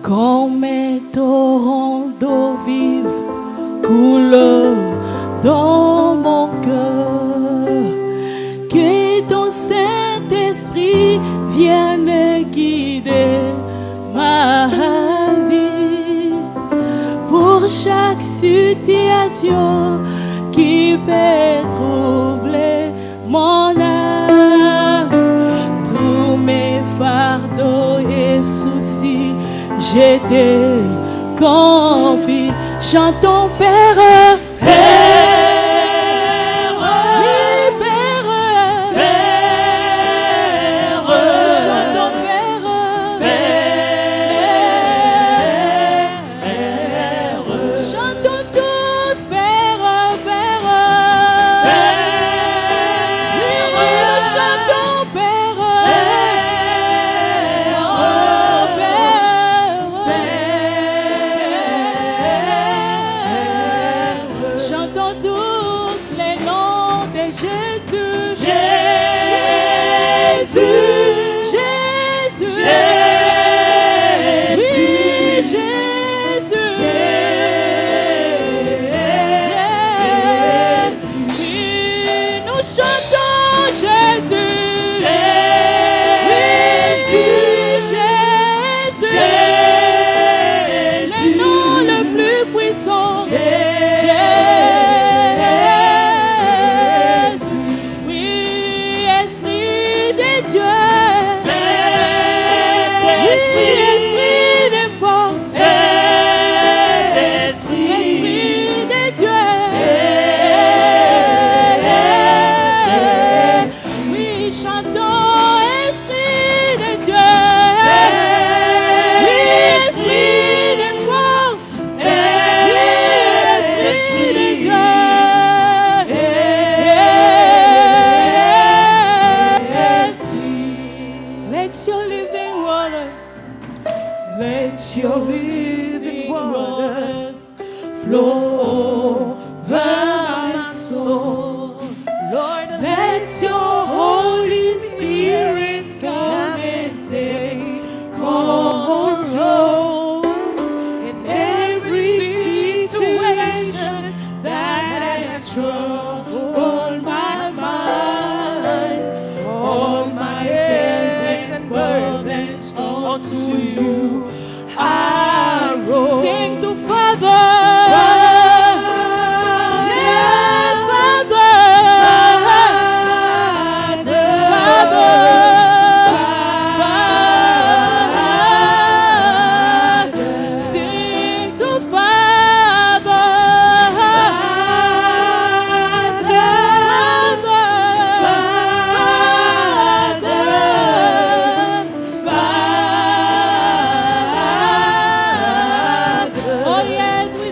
Comme un torrent d'eau vive coule dans mon cœur. Que ton Saint-Esprit vienne guider ma vie pour chaque situation qui peut troubler mon âme. Tous mes fardeaux et soucis, je te confie. Chantons Père, Père. Oh yes, we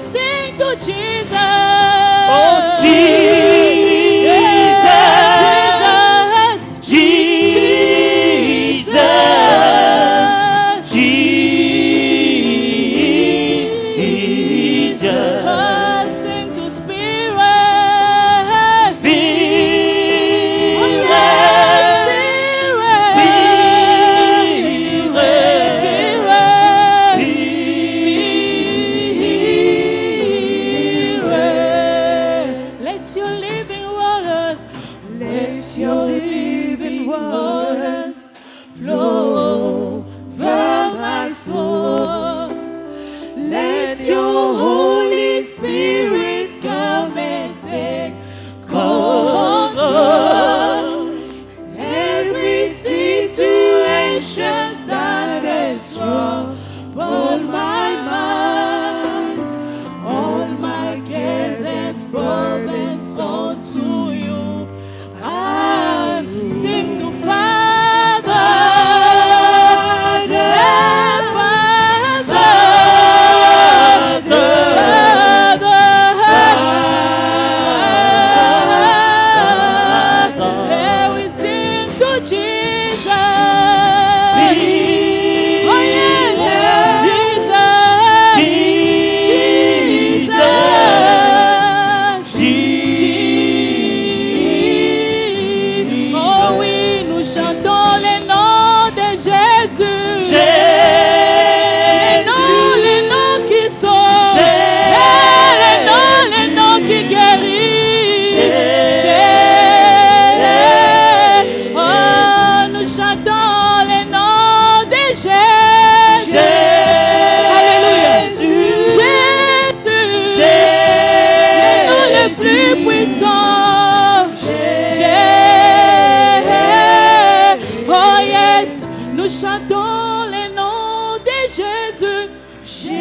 Nous chantons le nom de Jésus. Jésus,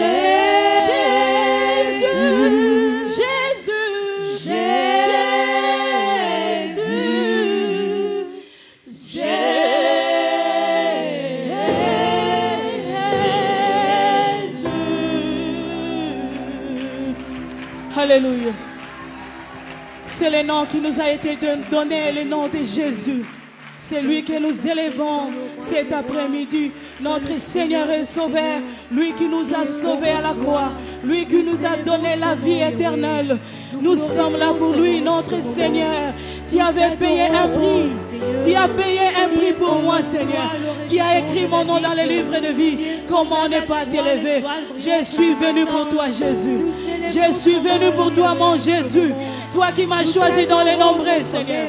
Jésus, Jésus, Jésus. Alléluia. C'est le nom qui nous a été donné, le nom de Jésus. C'est lui que nous élevons cet après-midi. Notre Seigneur et Sauveur, lui qui nous a sauvés à la croix, lui qui nous a donné la vie éternelle. Nous sommes là pour lui, notre Seigneur. Tu avais payé un prix. Tu as payé un prix pour moi, Seigneur. Tu as écrit mon nom dans le livre de vie. Comment ne pas t'élever? Je suis venu pour toi, Jésus. Je suis venu pour toi, mon Jésus. Toi qui m'as choisi dans les nombreux, Seigneur.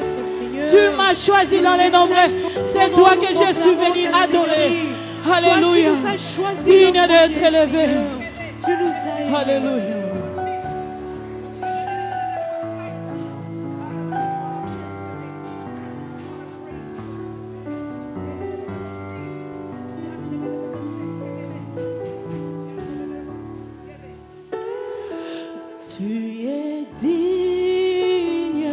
Tu m'as choisi dans les nombreux. C'est toi que je suis venu adorer. Alléluia. Digne d'être élevé. Alléluia. Tu es digne,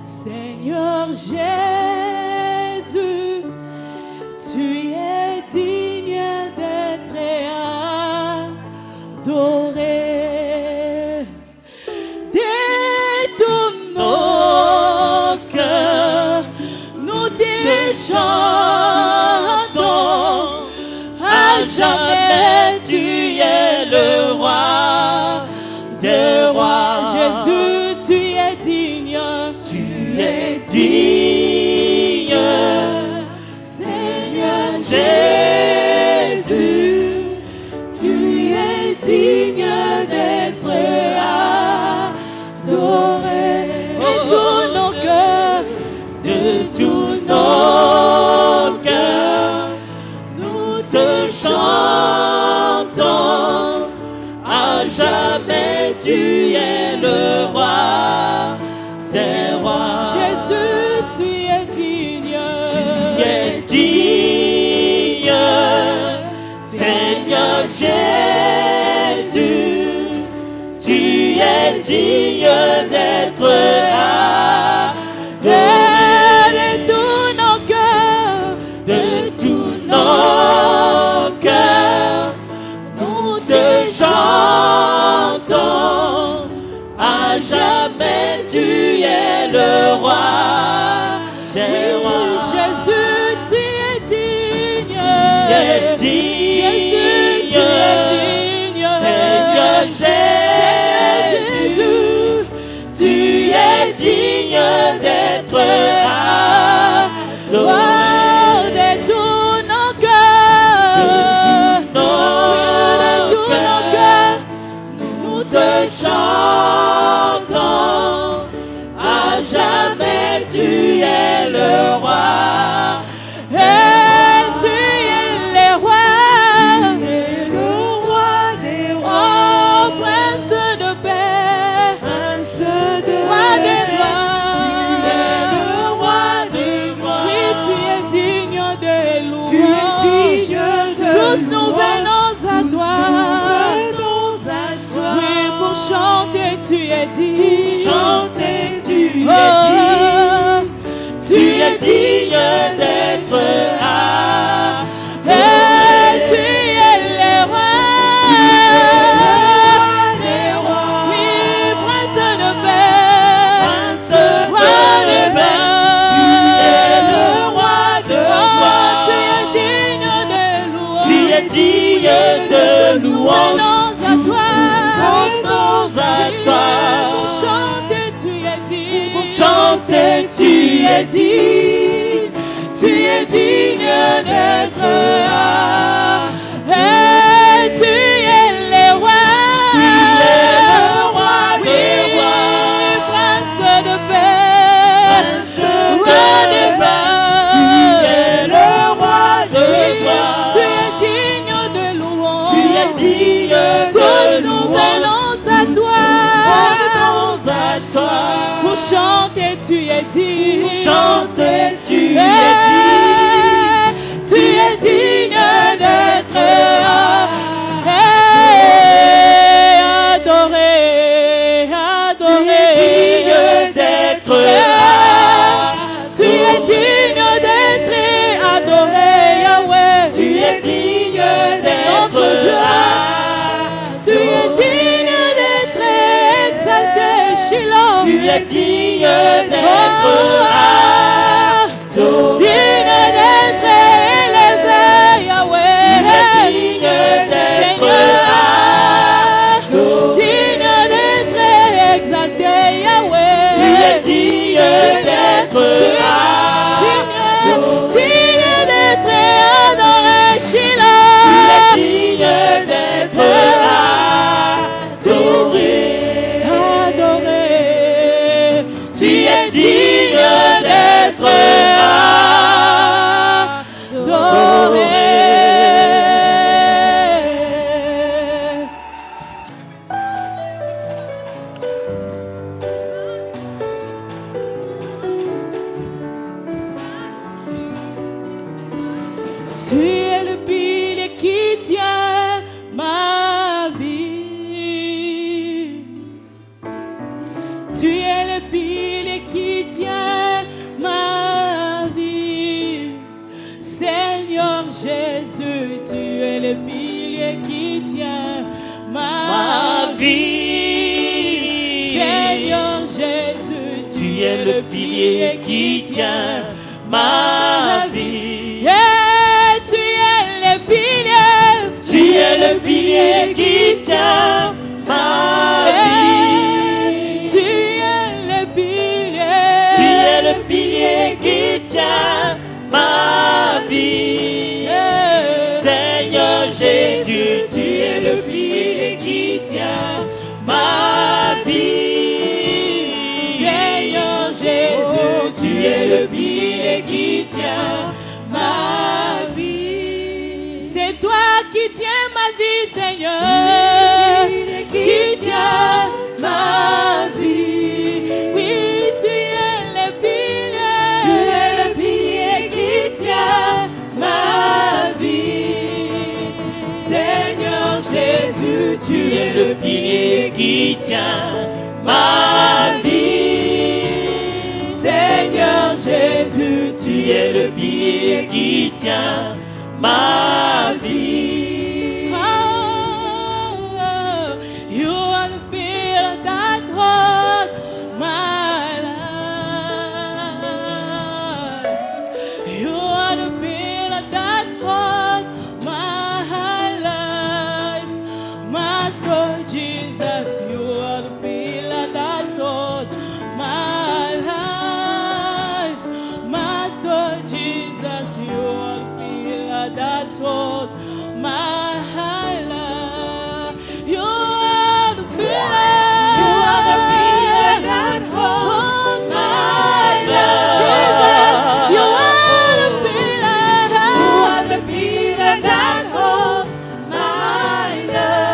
Seigneur Jésus. Tu es digne d'être adoré. De tous nos cœurs, nous te chantons. À jamais, tu es le roi des rois. Jésus, tu es digne. Tu es digne. Seigneur Jésus, tu es digne d'être adoré. De tous nos cœurs, de tous nos cœurs, nous te chantons. À jamais, tu es le roi des rois. Jésus, tu es digne. Tu es digne. Seigneur Jésus, tu es digne d'être adoré. De tous nos cœurs, de tous nos cœurs, nous te chantons. À jamais, tu es le roi des rois. Jésus, tu es digne. Tu es digne. Jésus, tu es digne. Seigneur Jésus, tu es digne d'être adoré. De tous nos cœurs, de tous nos cœurs, nous te chantons. À jamais, tu es le roi. Et tu es le roi. Tu es le roi des rois. Oh, prince de paix. Prince de roi des rois. Tu es le roi des rois. Oui, tu es digne de louange. Tu es digne de tous nous venons à toi. Oui, pour chanter, tu es digne. Chanter, tu es digne. Tu es digne d'être adoré. Tu es le roi. Tu es le roi. Oui, prince de paix. Prince de paix. Tu es le roi de roi. Tu es digne de louange. Tu es digne de louange. Pour chanter, tu es digne. Pour chanter, tu es digne. Tu es digne d'être adoré. Tu es le roi. Tu es le roi des rois. Prince de paix. Prince de paix. Tu es le roi de gloire. Tu es digne de louange. Tu es digne de louange. Pour chanter, tu es digne. Pour chanter, tu es digne. Tu es es digne d'être adoré. Digne d'être élevé, Yahweh. Tu es digne d'être adoré. Digne d'être exalté, Yahweh. Tu es digne d'être adoré. Digne d'être adoré, Shiloh. Tu es digne d'être adoré. Adoré. Tu es digne d'être adoré. Tu es le pilier qui tient ma vie. Tu es le pilier qui tient ma vie. Seigneur Jésus, tu es le pilier qui tient ma vie. Seigneur Jésus, Tu es le pilier qui tient ma vie. Yeah, tu es le pilier. Tu es le pilier qui tient ma vie. Tu es le pilier. Tu es le pilier qui tient ma vie. Yeah. Seigneur Jésus, tu es le pilier qui tient ma vie. Seigneur Jésus, Tu es le pilier qui tient ma vie. C'est toi qui tiens ma vie, Seigneur. Qui tiens ma vie. Oui, tu es le pilier. Tu es le pilier qui tient ma vie. Seigneur Jésus, Tu es le pilier qui tient ma vie. Seigneur Jésus, Tu es le pilier qui tient ma vie. Oh, you are the pillar that holds my life. You are the pillar that holds my life. Master Jesus, you are the pillar that holds my life. Master Jesus, you are the pillar that holds my life. You are the pillar. You are the pillar that holds my my life. Jesus, you are the pillar. You are the pillar that holds my life.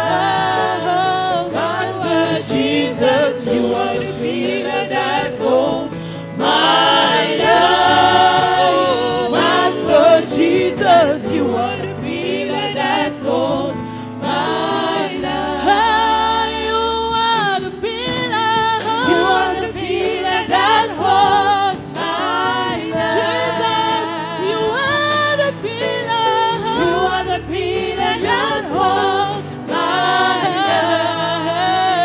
Master Jesus, you are the pillar that holds my life. Master Jesus, you are the pillar that holds my life. You are the pillar. You are the pillar that that holds my life. Jesus, you are the pillar. You are the pillar that holds my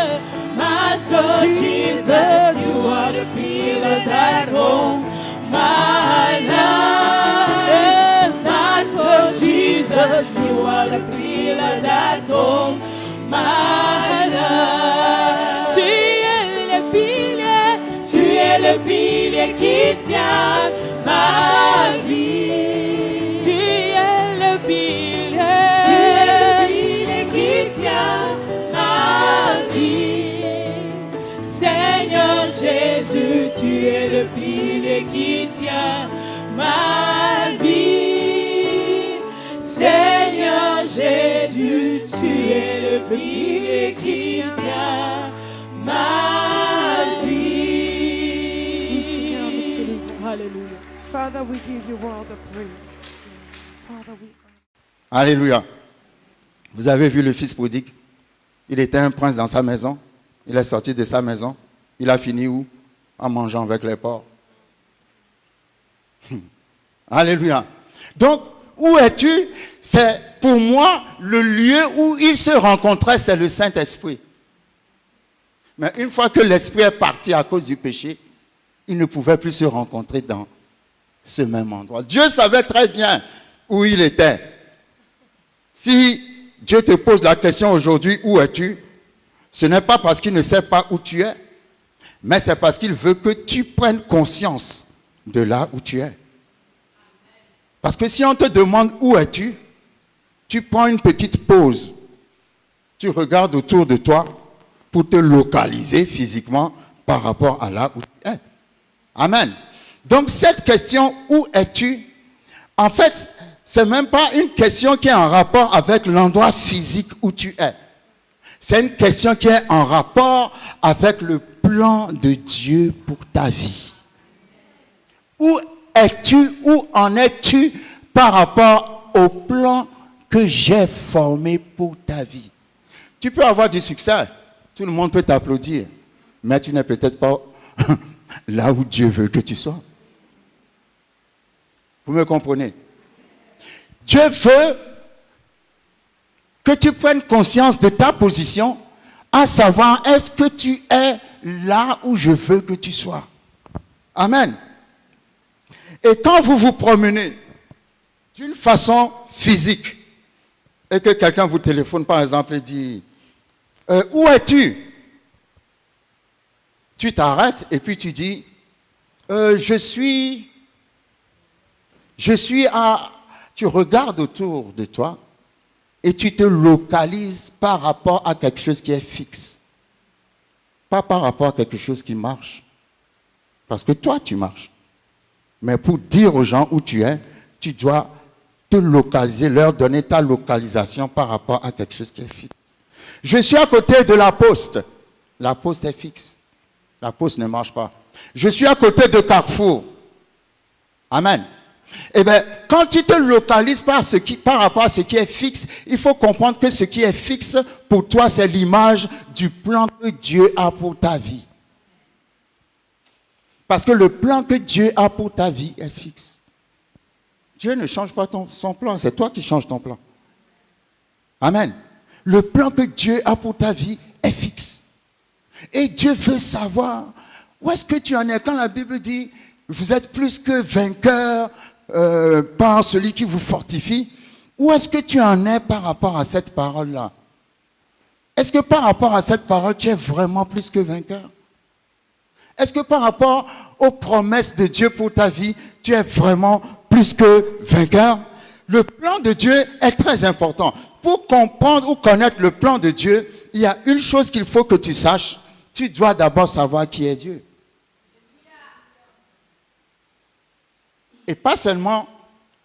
life. Master Jesus, you are the pillar that holds my life. Master Jesus, you are the pillar that holds my life. Tu es le pilier, tu es le pilier qui tient ma vie. Tu es le pilier, Tu es le pilier qui tient ma vie. Seigneur Jésus, tu es le pilier qui tient ma vie. Seigneur Jésus, tu es le pilier qui tient ma vie. Hallelujah. Father, we give you all the praise. Father, we... Alléluia. Vous avez vu le fils prodigue? Il était un prince dans sa maison. Il est sorti de sa maison. Il a fini où? En mangeant avec les porcs. Alléluia. Donc, où es-tu? C'est pour moi le lieu où ils se rencontraient, c'est le Saint-Esprit. Mais une fois que l'esprit est parti à cause du péché, ils ne pouvaient plus se rencontrer dans ce même endroit. Dieu savait très bien où il était. Si Dieu te pose la question aujourd'hui, où es-tu? Ce n'est pas parce qu'il ne sait pas où tu es, mais c'est parce qu'il veut que tu prennes conscience de là où tu es. Parce que si on te demande où es-tu, tu prends une petite pause. Tu regardes autour de toi pour te localiser physiquement par rapport à là où tu es. Amen. Donc cette question, où es-tu? En fait, ce n'est même pas une question qui est en rapport avec l'endroit physique où tu es. C'est une question qui est en rapport avec le plan de Dieu pour ta vie. Où es-tu? Où en es-tu par rapport au plan que j'ai formé pour ta vie? Tu peux avoir du succès. Tout le monde peut t'applaudir. Mais tu n'es peut-être pas là où Dieu veut que tu sois. Vous me comprenez? Dieu veut que tu prennes conscience de ta position, à savoir, est-ce que tu es là où je veux que tu sois? Amen. Et quand vous vous promenez d'une façon physique, et que quelqu'un vous téléphone par exemple et dit, où es-tu? Tu t'arrêtes et puis tu dis, je suis à... Tu regardes autour de toi et tu te localises par rapport à quelque chose qui est fixe. Pas par rapport à quelque chose qui marche. Parce que toi, tu marches. Mais pour dire aux gens où tu es, tu dois te localiser, leur donner ta localisation par rapport à quelque chose qui est fixe. Je suis à côté de la poste. La poste est fixe. La poste ne marche pas. Je suis à côté de Carrefour. Amen. Eh bien, quand tu te localises par rapport à ce qui est fixe, il faut comprendre que ce qui est fixe, pour toi, c'est l'image du plan que Dieu a pour ta vie. Parce que le plan que Dieu a pour ta vie est fixe. Dieu ne change pas son plan, c'est toi qui changes ton plan. Amen. Le plan que Dieu a pour ta vie est fixe. Et Dieu veut savoir où est-ce que tu en es. Quand la Bible dit, vous êtes plus que vainqueurs par celui qui vous fortifie, où est-ce que tu en es par rapport à cette parole-là? Est-ce que par rapport à cette parole, tu es vraiment plus que vainqueur? Est-ce que par rapport aux promesses de Dieu pour ta vie, tu es vraiment plus que vainqueur? Le plan de Dieu est très important. Pour comprendre ou connaître le plan de Dieu, il y a une chose qu'il faut que tu saches. Tu dois d'abord savoir qui est Dieu. Et pas seulement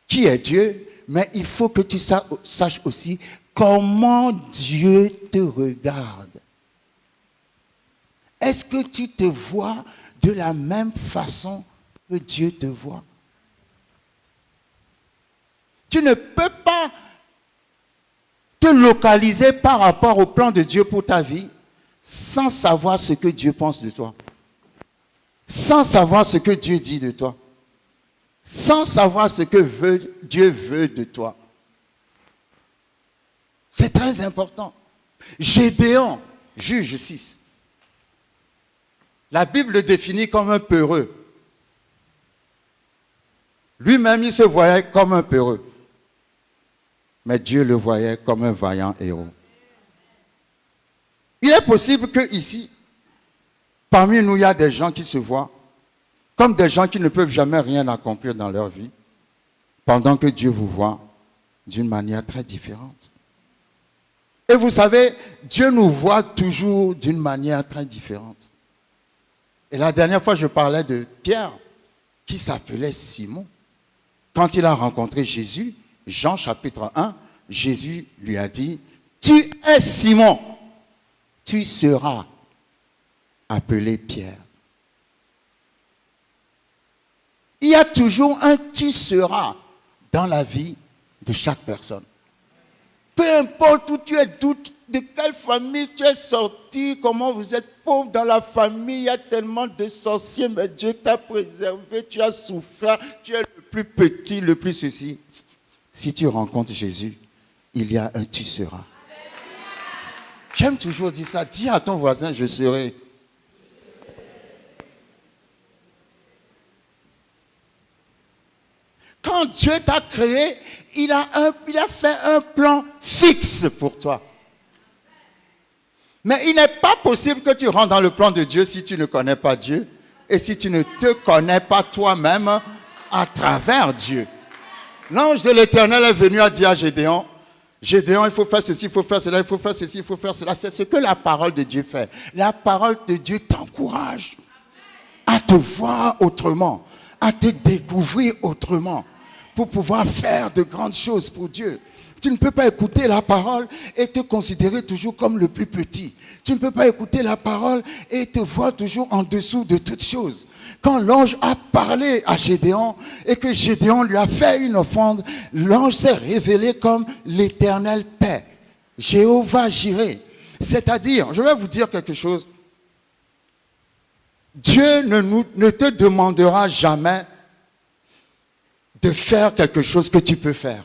qui est Dieu, mais il faut que tu saches aussi comment Dieu te regarde. Est-ce que tu te vois de la même façon que Dieu te voit? Tu ne peux pas te localiser par rapport au plan de Dieu pour ta vie sans savoir ce que Dieu pense de toi. Sans savoir ce que Dieu dit de toi. Sans savoir ce que Dieu veut de toi. C'est très important. Gédéon, Juge 6. La Bible le définit comme un peureux. Lui-même, il se voyait comme un peureux. Mais Dieu le voyait comme un vaillant héros. Il est possible que ici, parmi nous, il y a des gens qui se voient comme des gens qui ne peuvent jamais rien accomplir dans leur vie, pendant que Dieu vous voit d'une manière très différente. Et vous savez, Dieu nous voit toujours d'une manière très différente. Et la dernière fois, je parlais de Pierre, qui s'appelait Simon. Quand il a rencontré Jésus, Jean chapitre 1, Jésus lui a dit, « Tu es Simon, tu seras appelé Pierre. » Il y a toujours un « tu seras » dans la vie de chaque personne. Peu importe où tu es, de quelle famille tu es sorti, comment vous êtes pauvre dans la famille, il y a tellement de sorciers, mais Dieu t'a préservé, tu as souffert, tu es le plus petit, le plus ceci. Si tu rencontres Jésus, il y a un « tu seras ». J'aime toujours dire ça. Dis à ton voisin, je serai. quand Dieu t'a créé, il a fait un plan fixe pour toi. Mais il n'est pas possible que tu rentres dans le plan de Dieu si tu ne connais pas Dieu et si tu ne te connais pas toi-même à travers Dieu. L'ange de l'Éternel est venu à dire à Gédéon, Gédéon, il faut faire ceci, il faut faire cela, il faut faire ceci, il faut faire cela. C'est ce que la parole de Dieu fait. La parole de Dieu t'encourage à te voir autrement, à te découvrir autrement, pour pouvoir faire de grandes choses pour Dieu. Tu ne peux pas écouter la parole et te considérer toujours comme le plus petit. Tu ne peux pas écouter la parole et te voir toujours en dessous de toutes choses. Quand l'ange a parlé à Gédéon et que Gédéon lui a fait une offrande, l'ange s'est révélé comme l'Éternel paix, Jéhovah Jireh. C'est-à-dire, je vais vous dire quelque chose. Dieu ne te demandera jamais de faire quelque chose que tu peux faire.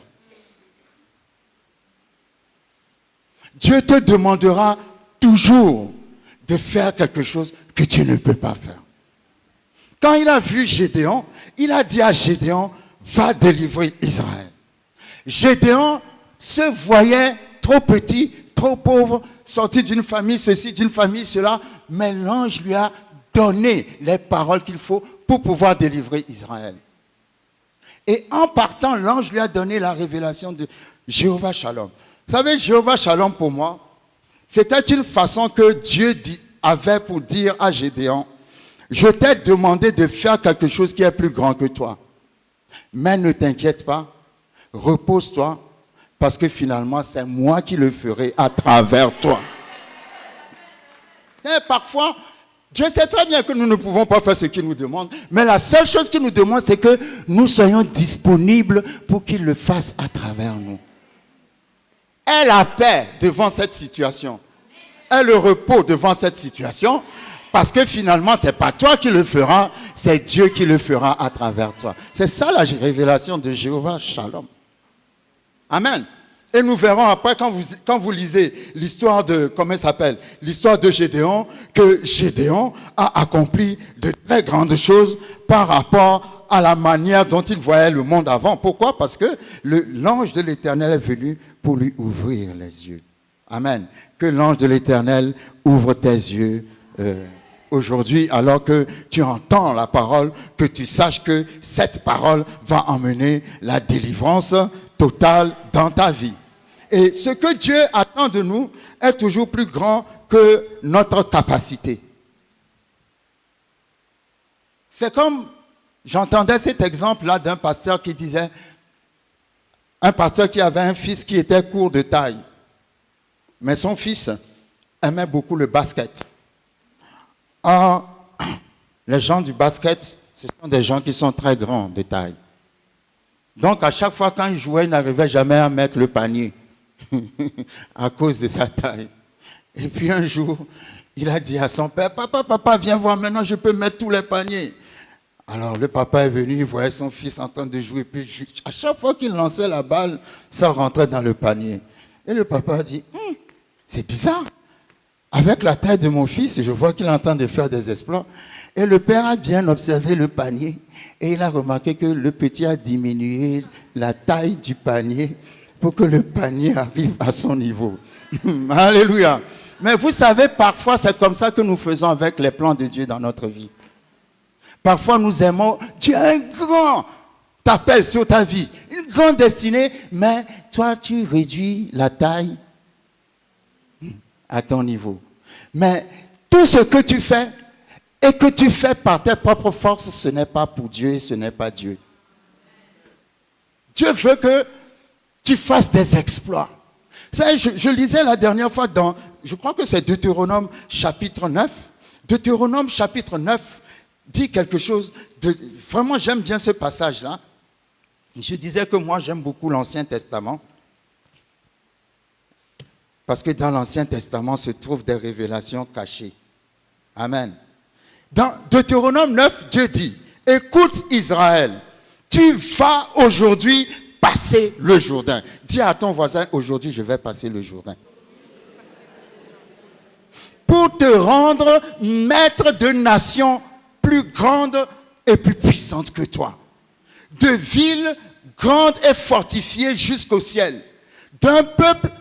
Dieu te demandera toujours de faire quelque chose que tu ne peux pas faire. Quand il a vu Gédéon, il a dit à Gédéon, va délivrer Israël. Gédéon se voyait trop petit, trop pauvre, sorti d'une famille ceci, d'une famille cela, mais l'ange lui a donné les paroles qu'il faut pour pouvoir délivrer Israël. Et en partant, l'ange lui a donné la révélation de Jéhovah Shalom. Vous savez, Jéhovah Shalom pour moi, c'était une façon que Dieu avait pour dire à Gédéon, je t'ai demandé de faire quelque chose qui est plus grand que toi. Mais ne t'inquiète pas, repose-toi, parce que finalement, c'est moi qui le ferai à travers toi. Et parfois, Dieu sait très bien que nous ne pouvons pas faire ce qu'il nous demande, mais la seule chose qu'il nous demande, c'est que nous soyons disponibles pour qu'il le fasse à travers nous. Aie la paix devant cette situation. Aie le repos devant cette situation. Parce que finalement, ce n'est pas toi qui le feras, c'est Dieu qui le fera à travers toi. C'est ça la révélation de Jéhovah Shalom. Amen. Et nous verrons après, quand vous lisez l'histoire de, comment elle s'appelle, l'histoire de Gédéon, que Gédéon a accompli de très grandes choses par rapport à la manière dont il voyait le monde avant. Pourquoi? Parce que l'ange de l'Éternel est venu pour lui ouvrir les yeux. Amen. Que l'ange de l'Éternel ouvre tes yeux aujourd'hui, alors que tu entends la parole, que tu saches que cette parole va emmener la délivrance totale dans ta vie. Et ce que Dieu attend de nous est toujours plus grand que notre capacité. C'est comme, j'entendais cet exemple-là d'un pasteur qui disait, un pasteur qui avait un fils qui était court de taille, mais son fils aimait beaucoup le basket. Or, les gens du basket, ce sont des gens qui sont très grands de taille. Donc, à chaque fois quand il jouait, il n'arrivait jamais à mettre le panier à cause de sa taille. Et puis un jour, il a dit à son père, papa, viens voir, maintenant je peux mettre tous les paniers. Alors le papa est venu, il voyait son fils en train de jouer, puis à chaque fois qu'il lançait la balle, ça rentrait dans le panier. Et le papa a dit, c'est bizarre. Avec la taille de mon fils, je vois qu'il est en train de faire des exploits. Et le père a bien observé le panier. Et il a remarqué que le petit a diminué la taille du panier pour que le panier arrive à son niveau. Alléluia. Mais vous savez, parfois, c'est comme ça que nous faisons avec les plans de Dieu dans notre vie. Parfois, nous aimons, tu as un grand appel sur ta vie, une grande destinée, mais toi, tu réduis la taille à ton niveau. Mais tout ce que tu fais et que tu fais par tes propres forces, ce n'est pas pour Dieu et ce n'est pas Dieu. Dieu veut que tu fasses des exploits. Vous savez, je lisais la dernière fois dans, je crois que c'est Deutéronome chapitre 9. Deutéronome chapitre 9 dit quelque chose de... Vraiment, j'aime bien ce passage-là. Je disais que moi, j'aime beaucoup l'Ancien Testament. Parce que dans l'Ancien Testament se trouvent des révélations cachées. Amen. Dans Deutéronome 9, Dieu dit, écoute Israël, tu vas aujourd'hui passer le Jourdain. Dis à ton voisin, aujourd'hui je vais passer le Jourdain. Pour te rendre maître de nations plus grandes et plus puissantes que toi. De villes grande et fortifiée jusqu'au ciel. D'un peuple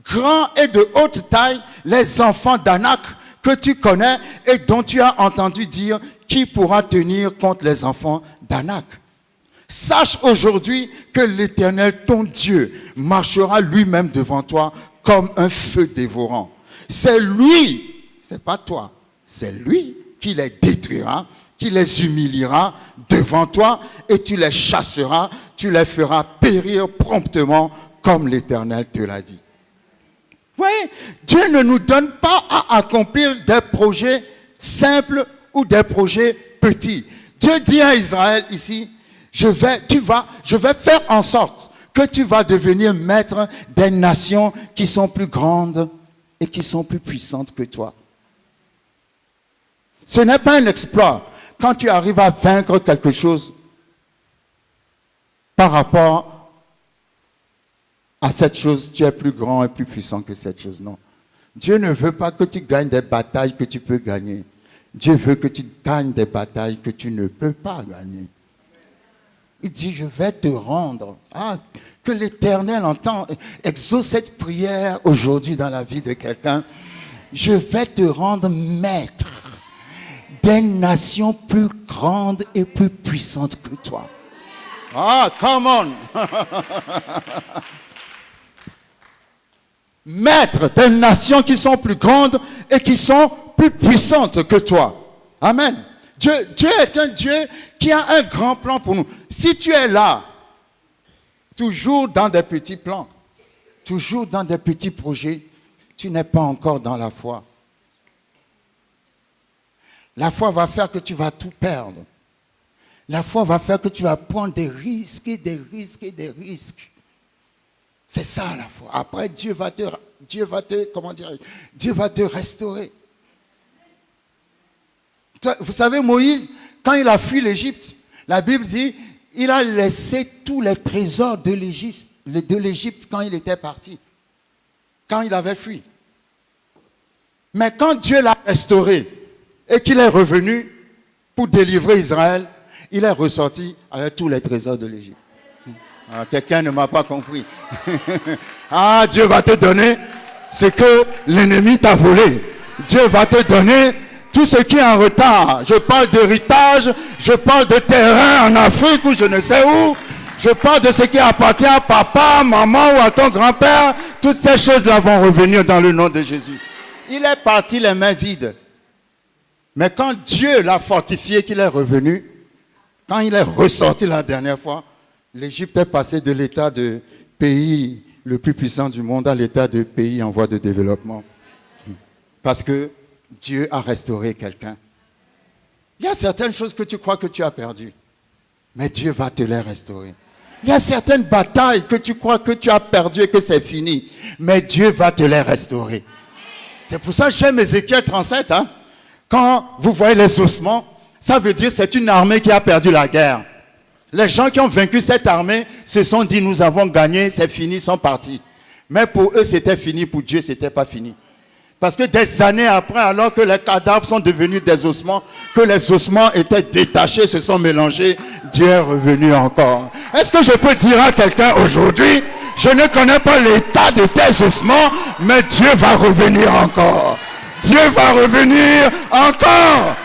grand et de haute taille, les enfants d'Anak que tu connais et dont tu as entendu dire, qui pourra tenir contre les enfants d'Anak? Sache aujourd'hui que l'Éternel, ton Dieu, marchera lui-même devant toi comme un feu dévorant. C'est lui, c'est pas toi, c'est lui qui les détruira, qui les humiliera devant toi et tu les chasseras, tu les feras périr promptement comme l'Éternel te l'a dit. Oui, Dieu ne nous donne pas à accomplir des projets simples ou des projets petits. Dieu dit à Israël ici, je vais faire en sorte que tu vas devenir maître des nations qui sont plus grandes et qui sont plus puissantes que toi. Ce n'est pas un exploit quand tu arrives à vaincre quelque chose par rapport à cette chose, tu es plus grand et plus puissant que cette chose. Non. Dieu ne veut pas que tu gagnes des batailles que tu peux gagner. Dieu veut que tu gagnes des batailles que tu ne peux pas gagner. Il dit, je vais te rendre. Ah, que l'Éternel exauce cette prière aujourd'hui dans la vie de quelqu'un. Je vais te rendre maître des nations plus grandes et plus puissantes que toi. Ah, come on! Maître des nations qui sont plus grandes et qui sont plus puissantes que toi. Amen. Dieu est un Dieu qui a un grand plan pour nous. Si tu es là, toujours dans des petits plans, toujours dans des petits projets, tu n'es pas encore dans la foi. La foi va faire que tu vas tout perdre. La foi va faire que tu vas prendre des risques et des risques et des risques. C'est ça la foi. Après, Dieu va te restaurer. Vous savez, Moïse, quand il a fui l'Égypte, la Bible dit, il a laissé tous les trésors de l'Égypte quand il était parti, quand il avait fui. Mais quand Dieu l'a restauré et qu'il est revenu pour délivrer Israël, il est ressorti avec tous les trésors de l'Égypte. Ah, quelqu'un ne m'a pas compris. Ah, Dieu va te donner ce que l'ennemi t'a volé. Dieu va te donner tout ce qui est en retard. Je parle d'héritage, je parle de terrain en Afrique ou je ne sais où. Je parle de ce qui appartient à papa, maman ou à ton grand-père. Toutes ces choses-là vont revenir dans le nom de Jésus. Il est parti les mains vides. Mais quand Dieu l'a fortifié, qu'il est revenu, quand il est ressorti la dernière fois, l'Égypte est passée de l'état de pays le plus puissant du monde à l'état de pays en voie de développement. Parce que Dieu a restauré quelqu'un. Il y a certaines choses que tu crois que tu as perdues, mais Dieu va te les restaurer. Il y a certaines batailles que tu crois que tu as perdues et que c'est fini, mais Dieu va te les restaurer. C'est pour ça que j'aime Ézéchiel 37. Quand vous voyez les ossements, ça veut dire que c'est une armée qui a perdu la guerre. Les gens qui ont vaincu cette armée se sont dit, nous avons gagné, c'est fini, ils sont partis. Mais pour eux, c'était fini, pour Dieu, c'était pas fini. Parce que des années après, alors que les cadavres sont devenus des ossements, que les ossements étaient détachés, se sont mélangés, Dieu est revenu encore. Est-ce que je peux dire à quelqu'un aujourd'hui, je ne connais pas l'état de tes ossements, mais Dieu va revenir encore. Dieu va revenir encore.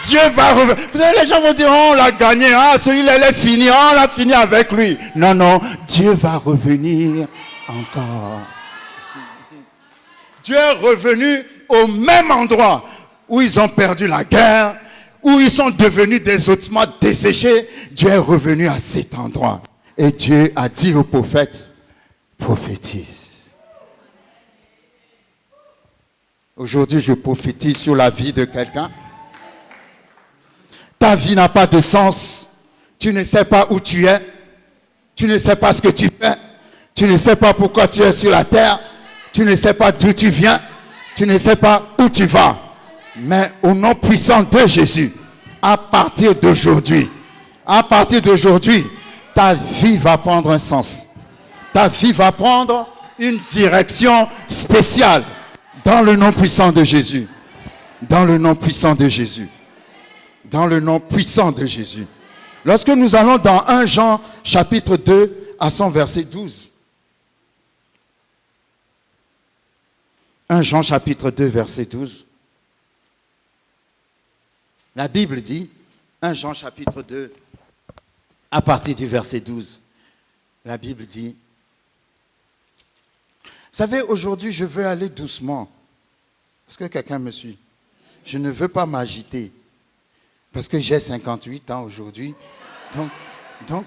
Dieu va revenir. Vous savez, les gens vont dire, oh, on l'a gagné, ah, celui-là, il est fini, oh, on l'a fini avec lui. Non, non, Dieu va revenir encore. Dieu est revenu au même endroit où ils ont perdu la guerre, où ils sont devenus des ossements desséchés. Dieu est revenu à cet endroit. Et Dieu a dit aux prophètes, prophétise. Aujourd'hui, je prophétise sur la vie de quelqu'un. Ta vie n'a pas de sens. Tu ne sais pas où tu es. Tu ne sais pas ce que tu fais. Tu ne sais pas pourquoi tu es sur la terre. Tu ne sais pas d'où tu viens. Tu ne sais pas où tu vas. Mais au nom puissant de Jésus, à partir d'aujourd'hui, ta vie va prendre un sens. Ta vie va prendre une direction spéciale dans le nom puissant de Jésus. Dans le nom puissant de Jésus. Dans le nom puissant de Jésus. Lorsque nous allons dans 1 Jean chapitre 2 à son verset 12. 1 Jean chapitre 2 verset 12. La Bible dit, 1 Jean chapitre 2, à partir du verset 12, la Bible dit, vous savez, aujourd'hui, je veux aller doucement. Est-ce que quelqu'un me suit? Je ne veux pas m'agiter, parce que j'ai 58 ans aujourd'hui. Donc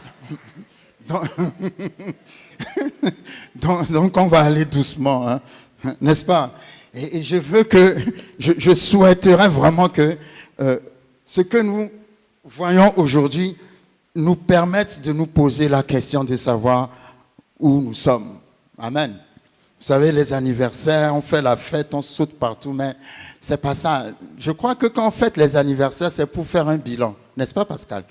on va aller doucement, hein, n'est-ce pas? Et je veux que, je souhaiterais vraiment que ce que nous voyons aujourd'hui nous permette de nous poser la question de savoir où nous sommes. Amen. Vous savez, les anniversaires, on fait la fête, on saute partout, mais c'est pas ça. Je crois que quand on fête les anniversaires, c'est pour faire un bilan. N'est-ce pas, Pascal?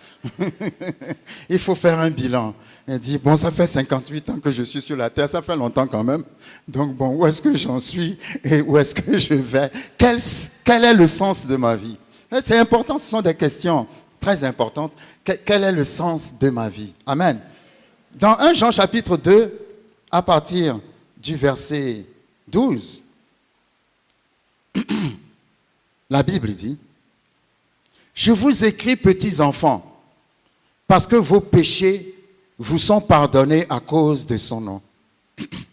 Il faut faire un bilan. Il dit, bon, ça fait 58 ans que je suis sur la terre, ça fait longtemps quand même. Donc, bon, où est-ce que j'en suis et où est-ce que je vais? Quel est le sens de ma vie? C'est important, ce sont des questions très importantes. Quel est le sens de ma vie? Amen. Dans 1 Jean chapitre 2, à partir du verset 12, la Bible dit, « Je vous écris, petits enfants, parce que vos péchés vous sont pardonnés à cause de son nom. »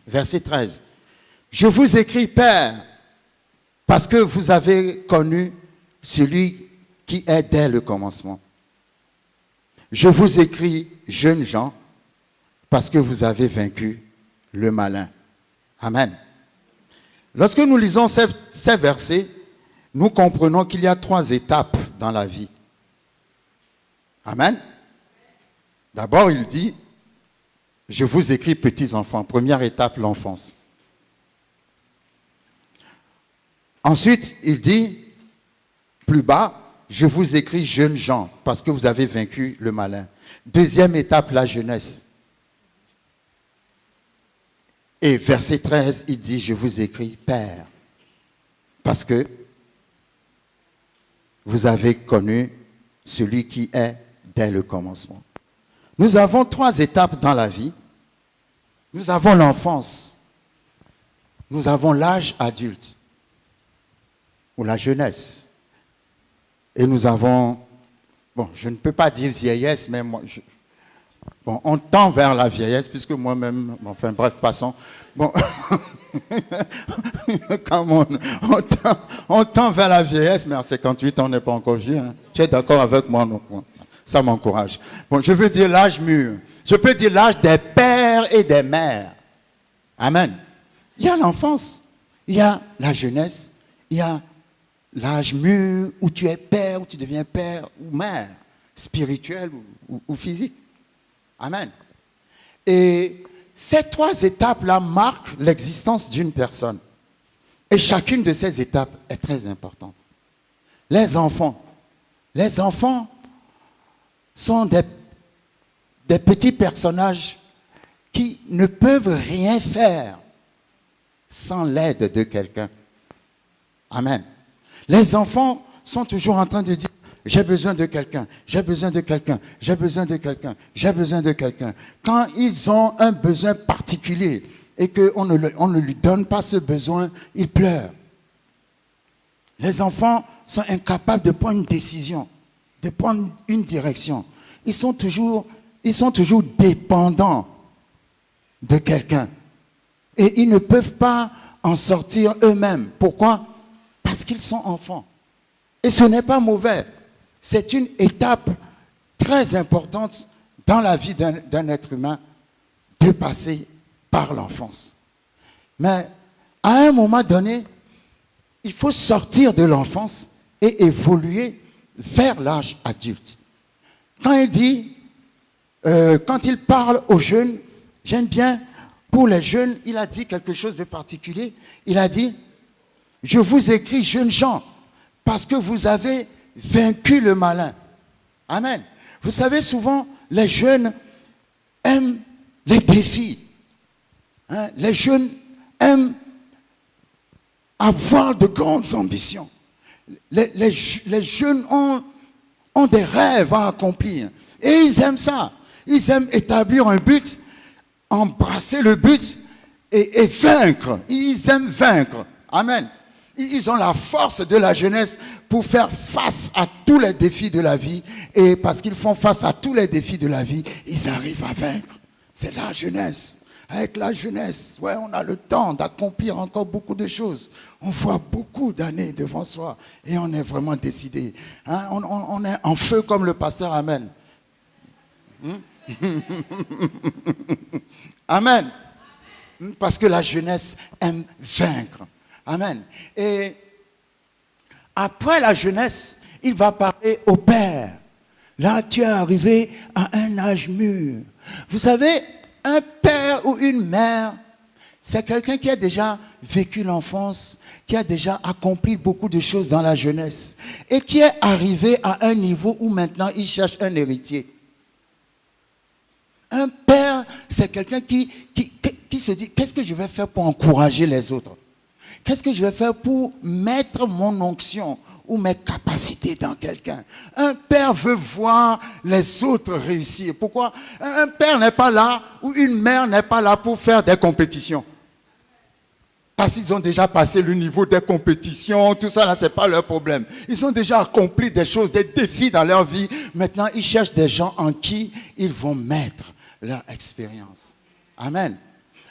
Verset 13, « Je vous écris, Père, parce que vous avez connu celui qui est dès le commencement. Je vous écris, jeunes gens, parce que vous avez vaincu le malin. » Amen. Lorsque nous lisons ces versets, nous comprenons qu'il y a 3 étapes dans la vie. Amen. D'abord, il dit, je vous écris petits enfants. Première étape, l'enfance. Ensuite, il dit, plus bas, je vous écris jeunes gens, parce que vous avez vaincu le malin. Deuxième étape, la jeunesse. Et verset 13, il dit, je vous écris Père, parce que vous avez connu celui qui est dès le commencement. Nous avons 3 étapes dans la vie. Nous avons l'enfance, nous avons l'âge adulte, ou la jeunesse, et nous avons, bon, je ne peux pas dire vieillesse, mais moi, bon, on tend vers la vieillesse, puisque moi-même, enfin bref, passons. Bon, on tend vers la vieillesse, mais à 58 ans, on n'est pas encore vieux. Hein. Tu es d'accord avec moi? Non, ça m'encourage. Bon, je veux dire l'âge mûr. Je peux dire l'âge des pères et des mères. Amen. Il y a l'enfance, il y a la jeunesse, il y a l'âge mûr où tu es père, où tu deviens père ou mère, spirituel ou physique. Amen. Et ces 3 étapes-là marquent l'existence d'une personne. Et chacune de ces étapes est très importante. Les enfants sont des petits personnages qui ne peuvent rien faire sans l'aide de quelqu'un. Amen. Les enfants sont toujours en train de dire, j'ai besoin de quelqu'un, j'ai besoin de quelqu'un, j'ai besoin de quelqu'un, j'ai besoin de quelqu'un. Quand ils ont un besoin particulier et qu'on ne lui donne pas ce besoin, ils pleurent. Les enfants sont incapables de prendre une décision, de prendre une direction. Ils sont toujours dépendants de quelqu'un. Et ils ne peuvent pas en sortir eux-mêmes. Pourquoi? Parce qu'ils sont enfants. Et ce n'est pas mauvais. C'est une étape très importante dans la vie d'un être humain de passer par l'enfance. Mais à un moment donné, il faut sortir de l'enfance et évoluer vers l'âge adulte. Quand il dit, quand il parle aux jeunes, j'aime bien, pour les jeunes, il a dit quelque chose de particulier. Il a dit, je vous écris jeunes gens, parce que vous avez vaincu le malin. Amen. Vous savez, souvent, les jeunes aiment les défis. Hein? Les jeunes aiment avoir de grandes ambitions. Les jeunes ont des rêves à accomplir. Et ils aiment ça. Ils aiment établir un but, embrasser le but et vaincre. Ils aiment vaincre. Amen. Ils ont la force de la jeunesse pour faire face à tous les défis de la vie. Et parce qu'ils font face à tous les défis de la vie, ils arrivent à vaincre. C'est la jeunesse. Avec la jeunesse, ouais, on a le temps d'accomplir encore beaucoup de choses. On voit beaucoup d'années devant soi et on est vraiment décidé. Hein? On est en feu comme le pasteur. Amen. Amen. Parce que la jeunesse aime vaincre. Amen. Et après la jeunesse, il va parler au père. Là, tu es arrivé à un âge mûr. Vous savez, un père ou une mère, c'est quelqu'un qui a déjà vécu l'enfance, qui a déjà accompli beaucoup de choses dans la jeunesse et qui est arrivé à un niveau où maintenant il cherche un héritier. Un père, c'est quelqu'un qui se dit, qu'est-ce que je vais faire pour encourager les autres? Qu'est-ce que je vais faire pour mettre mon onction ou mes capacités dans quelqu'un? Un père veut voir les autres réussir. Pourquoi? Un père n'est pas là ou une mère n'est pas là pour faire des compétitions. Parce qu'ils ont déjà passé le niveau des compétitions, tout ça là, c'est pas leur problème. Ils ont déjà accompli des choses, des défis dans leur vie. Maintenant, ils cherchent des gens en qui ils vont mettre leur expérience. Amen.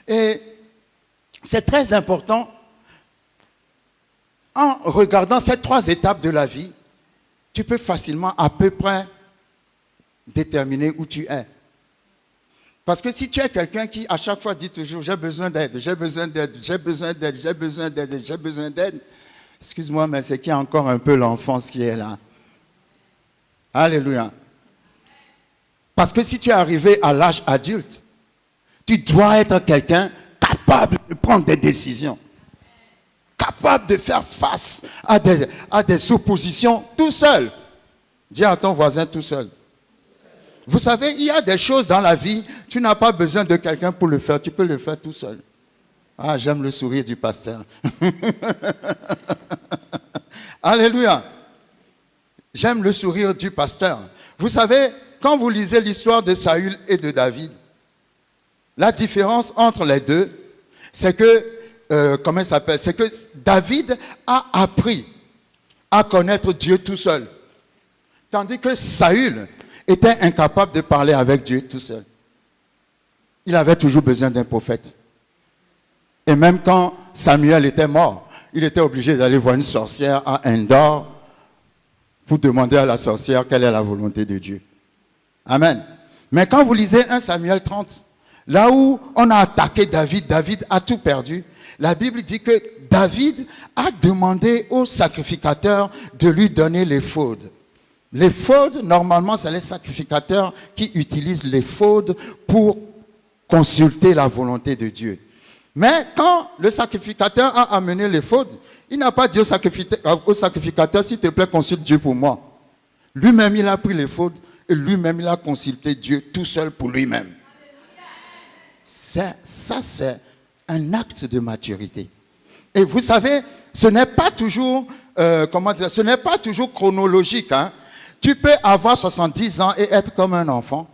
Et c'est très important. En regardant ces 3 étapes de la vie, tu peux facilement à peu près déterminer où tu es. Parce que si tu es quelqu'un qui à chaque fois dit toujours j'ai besoin d'aide, j'ai besoin d'aide, j'ai besoin d'aide, j'ai besoin d'aide, j'ai besoin d'aide, excuse-moi, mais c'est qu'il y a encore un peu l'enfance qui est là. Alléluia. Parce que si tu es arrivé à l'âge adulte, tu dois être quelqu'un capable de prendre des décisions. Capable de faire face à des oppositions tout seul. Dis à ton voisin tout seul. Vous savez, il y a des choses dans la vie, tu n'as pas besoin de quelqu'un pour le faire, tu peux le faire tout seul. Ah, j'aime le sourire du pasteur. Alléluia. J'aime le sourire du pasteur. Vous savez, quand vous lisez l'histoire de Saül et de David, la différence entre les deux, c'est que comment il s'appelle? C'est que David a appris à connaître Dieu tout seul. Tandis que Saül était incapable de parler avec Dieu tout seul. Il avait toujours besoin d'un prophète. Et même quand Samuel était mort, il était obligé d'aller voir une sorcière à Endor pour demander à la sorcière quelle est la volonté de Dieu. Amen. Mais quand vous lisez 1 Samuel 30, là où on a attaqué David, David a tout perdu. La Bible dit que David a demandé au sacrificateur de lui donner l'éphod. L'éphod, normalement, c'est les sacrificateurs qui utilisent l'éphod pour consulter la volonté de Dieu. Mais quand le sacrificateur a amené l'éphod, il n'a pas dit au sacrificateur, s'il te plaît, consulte Dieu pour moi. Lui-même, il a pris l'éphod et lui-même, il a consulté Dieu tout seul pour lui-même. Ça, c'est un acte de maturité. Et vous savez, ce n'est pas toujours, ce n'est pas toujours chronologique. Hein. Tu peux avoir 70 ans et être comme un enfant.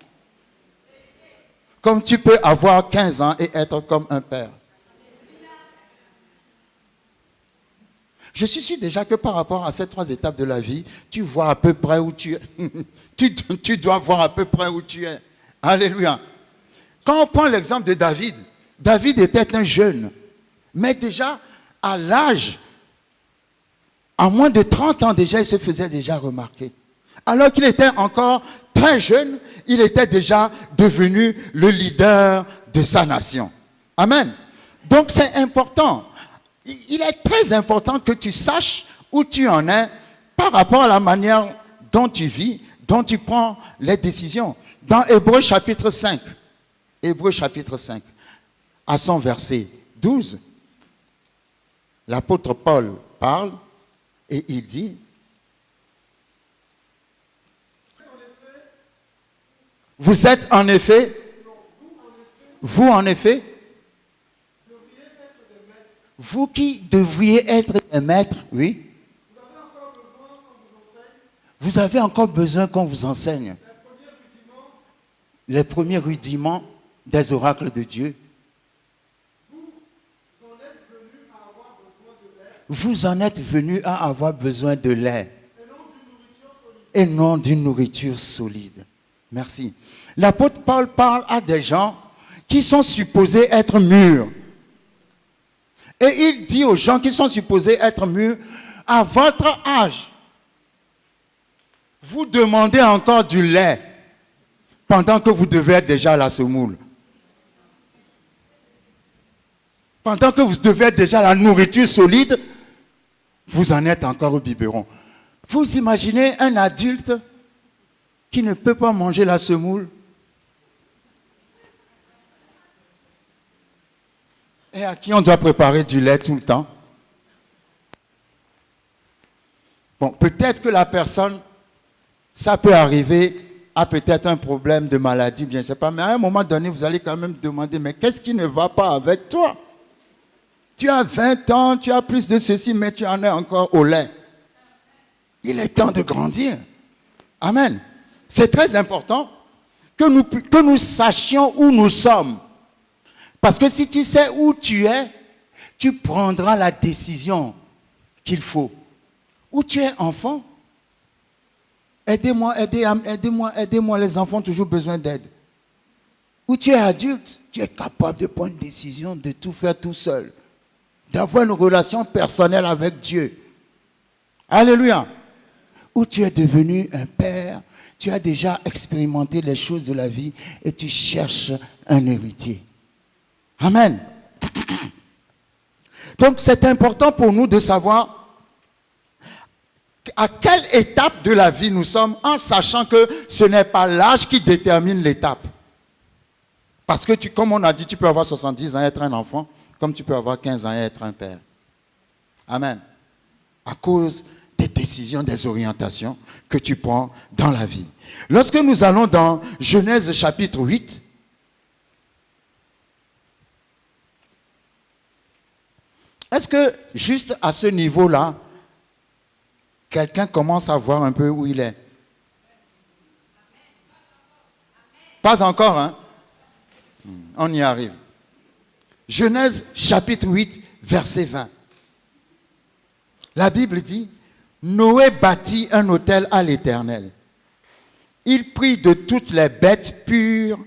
Comme tu peux avoir 15 ans et être comme un père. Je suis sûr déjà que par rapport à ces 3 étapes de la vie, tu vois à peu près où tu es. tu dois voir à peu près où tu es. Alléluia. Quand on prend l'exemple de David, David était un jeune, mais déjà à l'âge, à moins de 30 ans déjà, il se faisait déjà remarquer. Alors qu'il était encore très jeune, il était déjà devenu le leader de sa nation. Amen. Donc c'est important. Il est très important que tu saches où tu en es par rapport à la manière dont tu vis, dont tu prends les décisions. Dans Hébreux chapitre 5, à son verset 12, l'apôtre Paul parle et il dit, vous êtes en effet, vous en effet, vous qui devriez être des maîtres, oui, vous avez encore besoin qu'on vous enseigne. les premiers rudiments des oracles de Dieu. Vous en êtes venus à avoir besoin de lait et non d'une nourriture solide. Merci. L'apôtre Paul parle à des gens qui sont supposés être mûrs. Et il dit aux gens qui sont supposés être mûrs, à votre âge, vous demandez encore du lait pendant que vous devez être déjà à la semoule. Pendant que vous devez être déjà à la nourriture solide, vous en êtes encore au biberon. Vous imaginez un adulte qui ne peut pas manger la semoule et à qui on doit préparer du lait tout le temps? Bon, peut-être que la personne, ça peut arriver, a peut-être un problème de maladie, bien je ne sais pas, mais à un moment donné, vous allez quand même demander, mais qu'est-ce qui ne va pas avec toi? Tu as 20 ans, tu as plus de ceci, mais tu en es encore au lait. Il est temps de grandir. Amen. C'est très important que nous sachions où nous sommes. Parce que si tu sais où tu es, tu prendras la décision qu'il faut. Où tu es enfant, aidez-moi, les enfants ont toujours besoin d'aide. Où tu es adulte, tu es capable de prendre une décision, de tout faire tout seul. D'avoir une relation personnelle avec Dieu. Alléluia. Où tu es devenu un père, tu as déjà expérimenté les choses de la vie et tu cherches un héritier. Amen. Donc c'est important pour nous de savoir à quelle étape de la vie nous sommes, en sachant que ce n'est pas l'âge qui détermine l'étape. Parce que comme on a dit, tu peux avoir 70 ans et être un enfant, comme tu peux avoir 15 ans et être un père. Amen. À cause des décisions, des orientations que tu prends dans la vie. Lorsque nous allons dans Genèse chapitre 8, est-ce que juste à ce niveau-là, quelqu'un commence à voir un peu où il est? Pas encore, hein? On y arrive. Genèse chapitre 8, verset 20. La Bible dit, Noé bâtit un autel à l'Éternel. Il prit de toutes les bêtes pures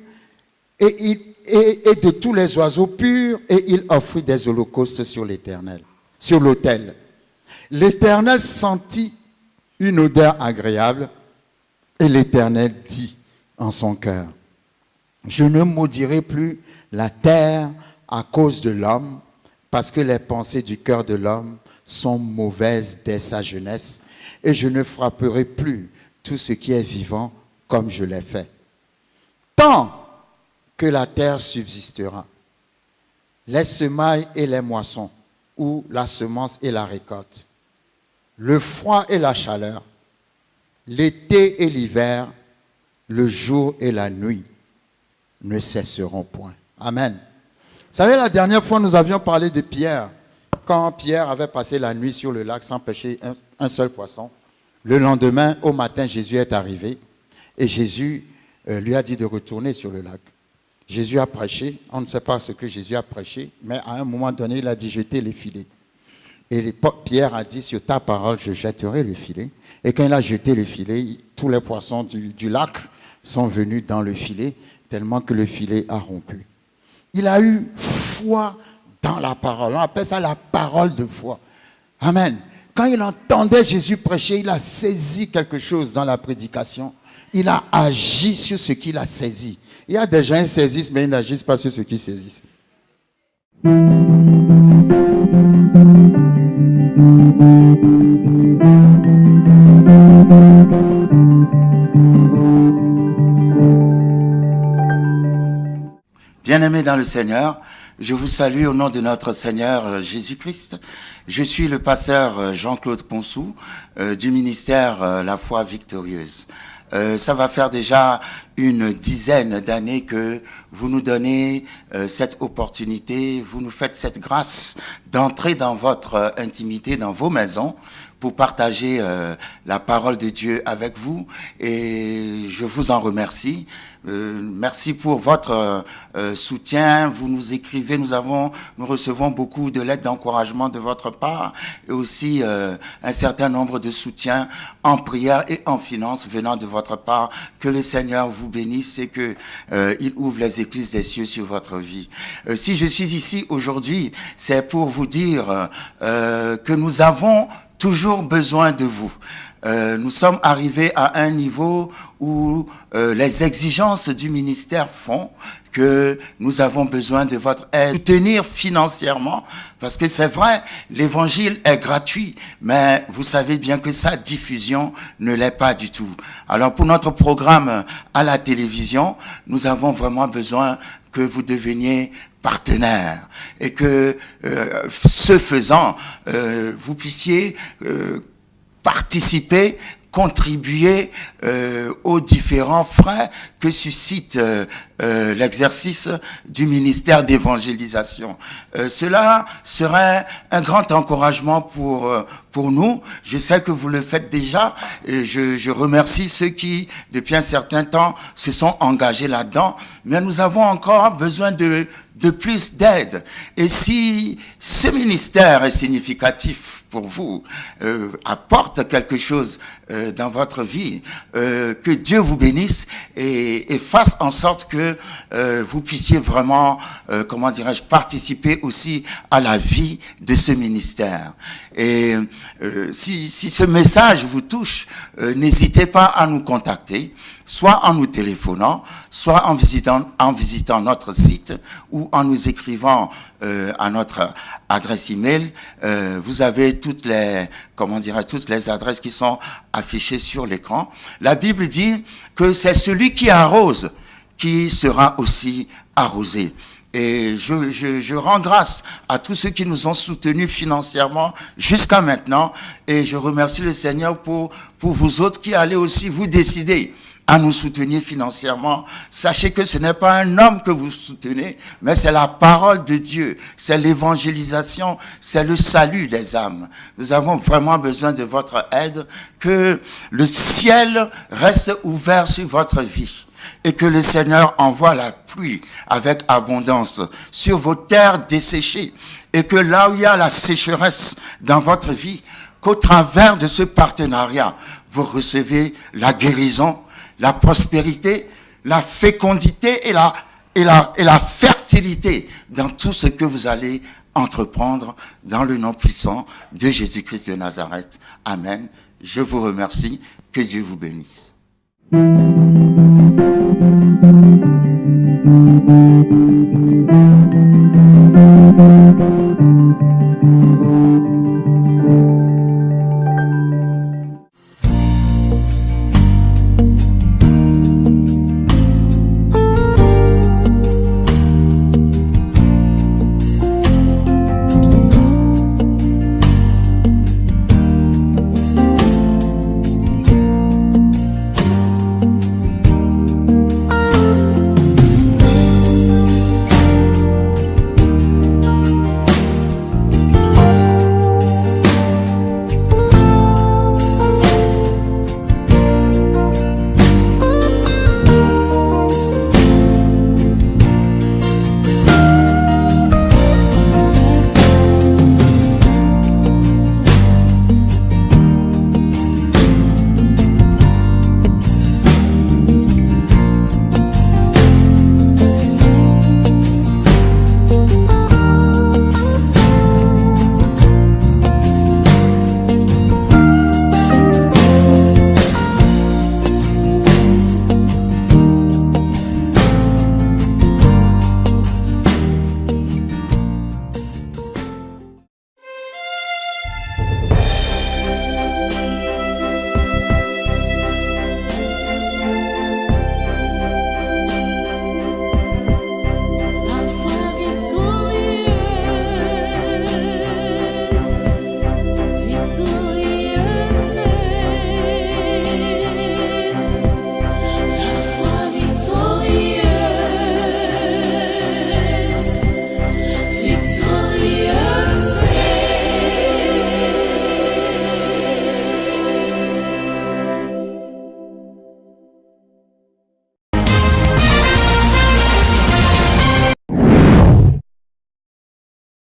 et de tous les oiseaux purs et il offrit des holocaustes sur l'Éternel, sur l'autel. L'Éternel sentit une odeur agréable et l'Éternel dit en son cœur, je ne maudirai plus la terre à cause de l'homme, parce que les pensées du cœur de l'homme sont mauvaises dès sa jeunesse, et je ne frapperai plus tout ce qui est vivant comme je l'ai fait. Tant que la terre subsistera, les semailles et les moissons, ou la semence et la récolte, le froid et la chaleur, l'été et l'hiver, le jour et la nuit ne cesseront point. Amen. Vous savez, la dernière fois, nous avions parlé de Pierre. Quand Pierre avait passé la nuit sur le lac sans pêcher un seul poisson, le lendemain, au matin, Jésus est arrivé et Jésus lui a dit de retourner sur le lac. Jésus a prêché, on ne sait pas ce que Jésus a prêché, mais à un moment donné, il a dit jetez les filets. Et Pierre a dit sur ta parole, je jetterai le filet. Et quand il a jeté le filet, tous les poissons du lac sont venus dans le filet, tellement que le filet a rompu. Il a eu foi dans la parole. On appelle ça la parole de foi. Amen. Quand il entendait Jésus prêcher, il a saisi quelque chose dans la prédication. Il a agi sur ce qu'il a saisi. Il y a des gens qui saisissent, mais ils n'agissent pas sur ce qu'ils saisissent. Bien-aimés dans le Seigneur, je vous salue au nom de notre Seigneur Jésus-Christ. Je suis le pasteur Jean-Claude Ponsou du ministère La Foi Victorieuse. Ça va faire déjà une dizaine d'années que vous nous donnez cette opportunité, vous nous faites cette grâce d'entrer dans votre intimité, dans vos maisons, pour partager la parole de Dieu avec vous, et je vous en remercie. Merci pour votre soutien. Vous nous écrivez, nous recevons beaucoup de lettres d'encouragement de votre part, et aussi un certain nombre de soutiens en prière et en finances venant de votre part. Que le Seigneur vous bénisse et que il ouvre les écluses des cieux sur votre vie. Si je suis ici aujourd'hui, c'est pour vous dire que nous avons toujours besoin de vous. Nous sommes arrivés à un niveau où les exigences du ministère font que nous avons besoin de votre aide, soutenir financièrement, parce que c'est vrai, l'évangile est gratuit, mais vous savez bien que sa diffusion ne l'est pas du tout. Alors pour notre programme à la télévision, nous avons vraiment besoin que vous deveniez partenaire, et que ce faisant, vous puissiez participer, contribuer aux différents frais que suscite l'exercice du ministère d'évangélisation. Cela serait un grand encouragement pour nous. Je sais que vous le faites déjà, et je remercie ceux qui, depuis un certain temps, se sont engagés là-dedans, mais nous avons encore besoin de plus d'aide. Et si ce ministère est significatif pour vous, apporte quelque chose dans votre vie, que Dieu vous bénisse et fasse en sorte que vous puissiez vraiment, participer aussi à la vie de ce ministère. Et si ce message vous touche, n'hésitez pas à nous contacter, soit en nous téléphonant, soit en visitant notre site, ou en nous écrivant à notre adresse email. Vous avez toutes les adresses qui sont affichées sur l'écran. La Bible dit que c'est celui qui arrose qui sera aussi arrosé. Et je rends grâce à tous ceux qui nous ont soutenus financièrement jusqu'à maintenant, et je remercie le Seigneur pour vous autres qui allez aussi vous décider à nous soutenir financièrement. Sachez que ce n'est pas un homme que vous soutenez, mais c'est la parole de Dieu, c'est l'évangélisation, c'est le salut des âmes. Nous avons vraiment besoin de votre aide, que le ciel reste ouvert sur votre vie, et que le Seigneur envoie la pluie avec abondance sur vos terres desséchées, et que là où il y a la sécheresse dans votre vie, qu'au travers de ce partenariat, vous recevez la guérison, la prospérité, la fécondité et la fertilité dans tout ce que vous allez entreprendre, dans le nom puissant de Jésus-Christ de Nazareth. Amen. Je vous remercie. Que Dieu vous bénisse.